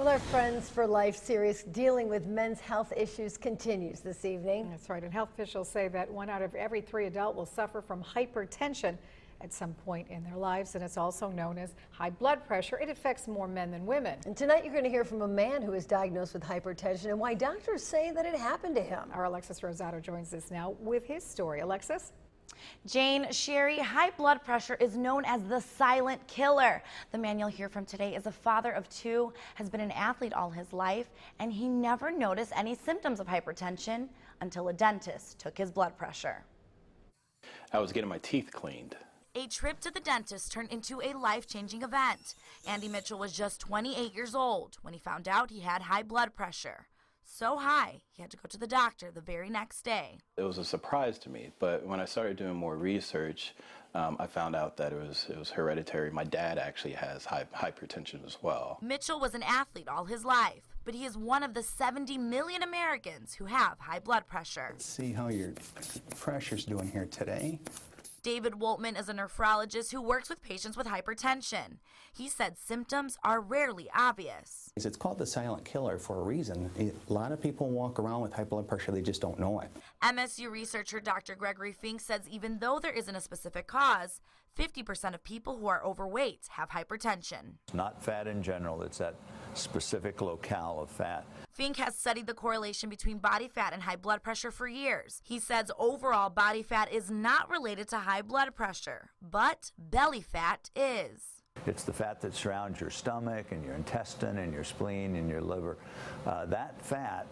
Well, our Friends for Life series dealing with men's health issues continues this evening. That's right, and health officials say that 1 out of every 3 adults will suffer from hypertension at some point in their lives, and it's also known as high blood pressure. It affects more men than women. And tonight you're going to hear from a man who is diagnosed with hypertension and why doctors say that it happened to him. Our Alexis Rosado joins us now with his story. Alexis? Jane, Sherry, high blood pressure is known as the silent killer. The man you'll hear from today is a father of 2, has been an athlete all his life, and he never noticed any symptoms of hypertension until a dentist took his blood pressure. I was getting my teeth cleaned. A trip to the dentist turned into a life-changing event. Andy Mitchell was just 28 years old when he found out he had high blood pressure. So high, he had to go to the doctor the very next day. It was a surprise to me, but when I started doing more research, I found out that it was hereditary. My dad actually has hypertension as well. Mitchell was an athlete all his life, but he is one of the 70 million Americans who have high blood pressure. Let's see how your pressure's doing here today. David Woltman is a nephrologist who works with patients with hypertension. He said symptoms are rarely obvious. It's called the silent killer for a reason. A lot of people walk around with high blood pressure, they just don't know it. MSU researcher Dr. Gregory Fink says even though there isn't a specific cause, 50% of people who are overweight have hypertension. It's not fat in general, it's that specific locale of fat. Fink has studied the correlation between body fat and high blood pressure for years. He says overall body fat is not related to high blood pressure, but belly fat is. It's the fat that surrounds your stomach and your intestine and your spleen and your liver. That fat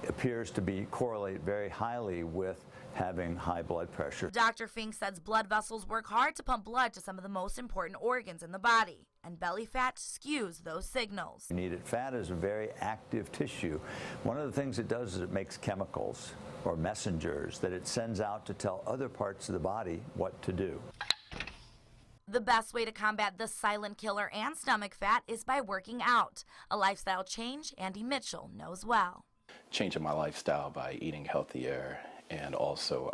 appears to correlate very highly with having high blood pressure. Dr. Fink says blood vessels work hard to pump blood to some of the most important organs in the body, and belly fat skews those signals. You need it. Fat is a very active tissue. One of the things it does is it makes chemicals or messengers that it sends out to tell other parts of the body what to do. The best way to combat the silent killer and stomach fat is by working out, a lifestyle change Andy Mitchell knows well. Changing my lifestyle by eating healthier and also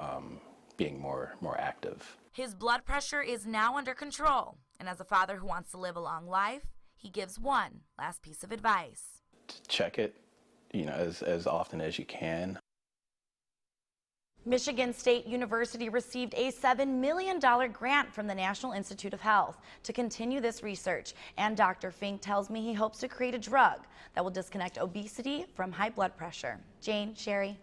being more active. His blood pressure is now under control, and as a father who wants to live a long life, he gives one last piece of advice. Check it, as often as you can. Michigan State University received a $7 million grant from the National Institute of Health to continue this research, and Dr. Fink tells me he hopes to create a drug that will disconnect obesity from high blood pressure. Jane, Sherry.